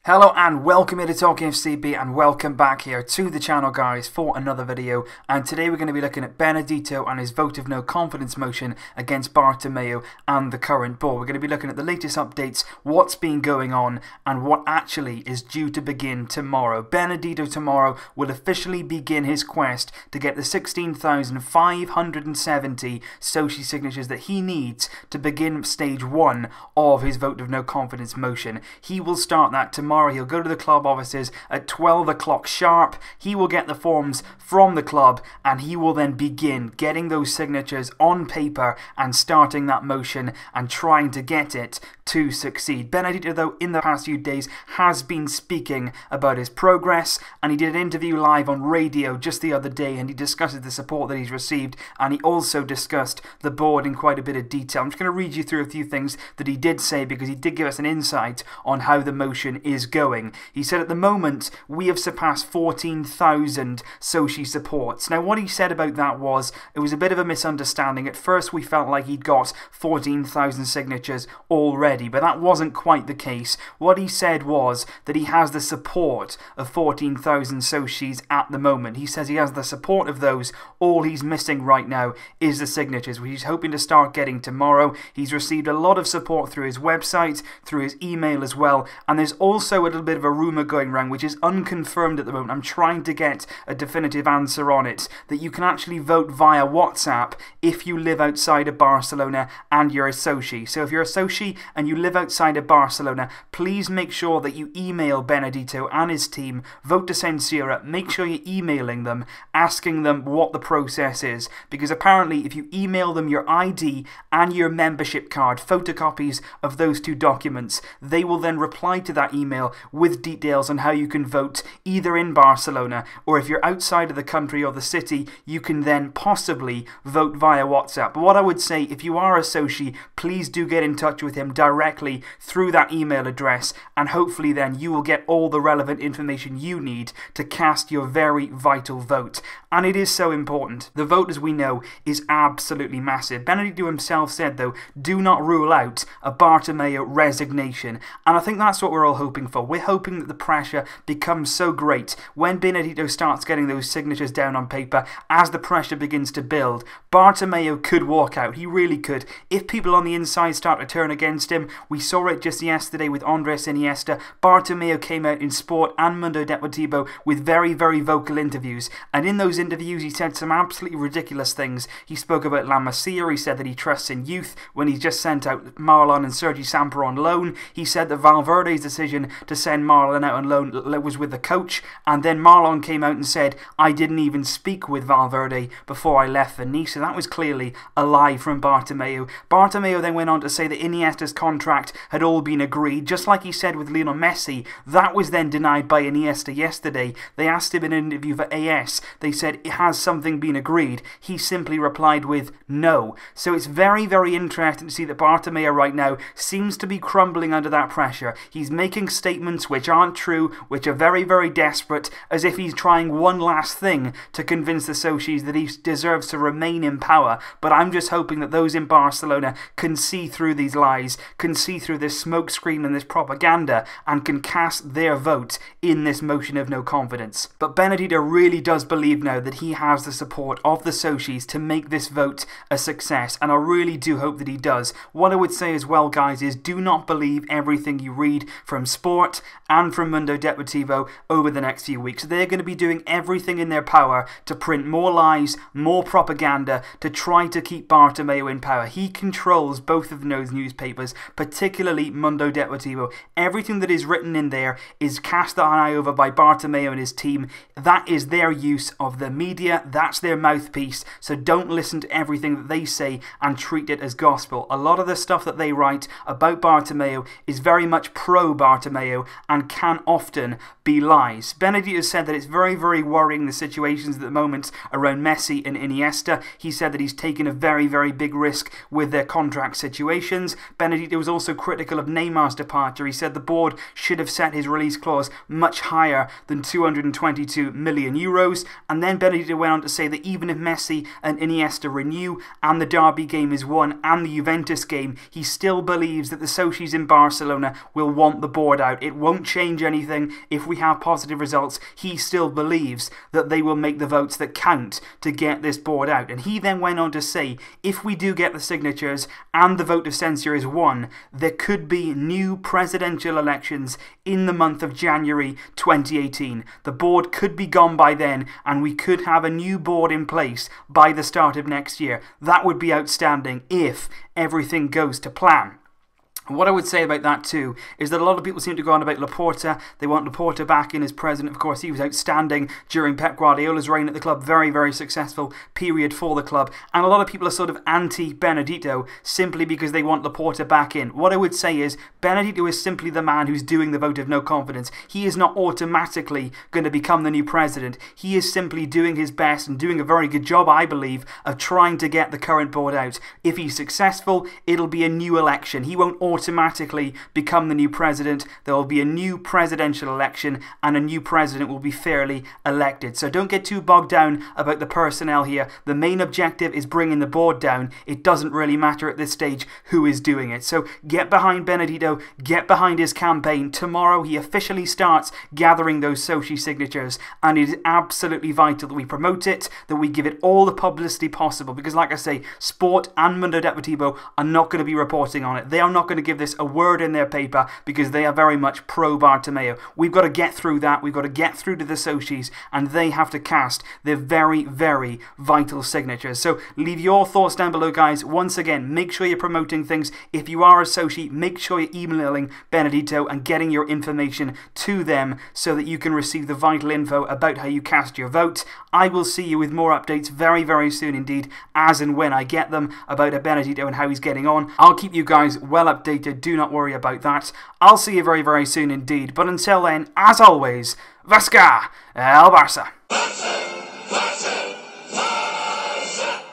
Hello and welcome here to Talking FCB and welcome back here to the channel, guys, for another video. And today we're going to be looking at Benedito and his vote of no confidence motion against Bartomeu and the current board. We're going to be looking at the latest updates, what's been going on and what actually is due to begin tomorrow. Benedito tomorrow will officially begin his quest to get the 16,570 Soci signatures that he needs to begin stage 1 of his vote of no confidence motion. He will start that tomorrow. He'll go to the club offices at 12 o'clock sharp. He will get the forms from the club and he will then begin getting those signatures on paper and starting that motion and trying to get it to succeed. Benedito, though, in the past few days has been speaking about his progress, and he did an interview live on radio just the other day and he discusses the support that he's received, and he also discussed the board in quite a bit of detail. I'm just going to read you through a few things that he did say because he did give us an insight on how the motion is going. He said, at the moment we have surpassed 14,000 Soci supports. Now what he said about that was, it was a bit of a misunderstanding. At first we felt like he'd got 14,000 signatures already, but that wasn't quite the case. What he said was that he has the support of 14,000 Socis at the moment. He says he has the support of those. All he's missing right now is the signatures, which he's hoping to start getting tomorrow. He's received a lot of support through his website, through his email as well, and there's also a little bit of a rumour going around, which is unconfirmed at the moment. I'm trying to get a definitive answer on it, that you can actually vote via WhatsApp if you live outside of Barcelona and you're a Soci. So if you're a Soci and you live outside of Barcelona, please make sure that you email Benedito and his team, Vote to Censura. Make sure you're emailing them, asking them what the process is, because apparently if you email them your ID and your membership card, photocopies of those two documents, they will then reply to that email with details on how you can vote either in Barcelona, or if you're outside of the country or the city, you can then possibly vote via WhatsApp. But what I would say, if you are a Soci, please do get in touch with him directly through that email address, and hopefully then you will get all the relevant information you need to cast your very vital vote. And it is so important. The vote, as we know, is absolutely massive. Benedito himself said, though, do not rule out a Bartomeu resignation, and I think that's what we're all hoping for. We're hoping that the pressure becomes so great when Benedito starts getting those signatures down on paper, as the pressure begins to build, Bartomeu could walk out. He really could. If people on the inside start to turn against him, we saw it just yesterday with Iniesta. Bartomeu came out in Sport and Mundo Deportivo with very, very vocal interviews, and in those interviews he said some absolutely ridiculous things. He spoke about La Masia. He said that he trusts in youth when he just sent out Marlon and Sergi Samper on loan. He said that Valverde's decision to send Marlon out on loan was with the coach, and then Marlon came out and said, I didn't even speak with Valverde before I left for Nice. So that was clearly a lie from Bartomeu. Bartomeu then went on to say that Iniesta's contract had all been agreed, just like he said with Lionel Messi. That was then denied by Iniesta yesterday. They asked him in an interview for AS, they said, has something been agreed? He simply replied with no. So it's very, very interesting to see that Bartomeu right now seems to be crumbling under that pressure. He's making statements which aren't true, which are very, very desperate, as if he's trying one last thing to convince the Socis that he deserves to remain in power. But I'm just hoping that those in Barcelona can see through these lies, can see through this smokescreen and this propaganda, and can cast their vote in this motion of no confidence. But Benedito really does believe now that he has the support of the Socis to make this vote a success, and I really do hope that he does. What I would say as well, guys, is do not believe everything you read from Sport and from Mundo Deportivo over the next few weeks. They're going to be doing everything in their power to print more lies, more propaganda, to try to keep Bartomeu in power. He controls both of those newspapers, particularly Mundo Deportivo. Everything that is written in there is cast an eye over by Bartomeu and his team. That is their use of the media. That's their mouthpiece. So don't listen to everything that they say and treat it as gospel. A lot of the stuff that they write about Bartomeu is very much pro-Bartomeu and can often be lies. Benedito said that it's very, very worrying, the situations at the moment around Messi and Iniesta. He said that he's taken a very, very big risk with their contract situations. Benedito was also critical of Neymar's departure. He said the board should have set his release clause much higher than 222 million euros. And then Benedito went on to say that even if Messi and Iniesta renew and the Derby game is won and the Juventus game, he still believes that the Socis in Barcelona will want the board out. out. It won't change anything if we have positive results. He still believes that they will make the votes that count to get this board out. And he then went on to say, if we do get the signatures and the vote of censure is won, there could be new presidential elections in the month of January 2018. The board could be gone by then, and we could have a new board in place by the start of next year. That would be outstanding if everything goes to plan. What I would say about that too is that a lot of people seem to go on about Laporta. They want Laporta back in as president. Of course, he was outstanding during Pep Guardiola's reign at the club. Very, very successful period for the club. And a lot of people are sort of anti-Benedito simply because they want Laporta back in. What I would say is Benedito is simply the man who's doing the vote of no confidence. He is not automatically going to become the new president. He is simply doing his best and doing a very good job, I believe, of trying to get the current board out. If he's successful, it'll be a new election. He won't automatically become the new president. There will be a new presidential election and a new president will be fairly elected. So don't get too bogged down about the personnel here. The main objective is bringing the board down. It doesn't really matter at this stage who is doing it. So get behind Benedito, get behind his campaign. Tomorrow he officially starts gathering those Sochi signatures, and it is absolutely vital that we promote it, that we give it all the publicity possible, because like I say, Sport and Mundo Deportivo are not going to be reporting on it. They are not going to give this a word in their paper because they are very much pro Bartomeu. We've got to get through that. We've got to get through to the Sochis, and they have to cast their very, very vital signatures. So leave your thoughts down below, guys. Once again, make sure you're promoting things. If you are a Sochi, make sure you're emailing Benedito and getting your information to them so that you can receive the vital info about how you cast your vote. I will see you with more updates very, very soon indeed, as and when I get them about Benedito and how he's getting on. I'll keep you guys well updated. Do not worry about that. I'll see you very, very soon indeed. But until then, as always, Vasca el Barça.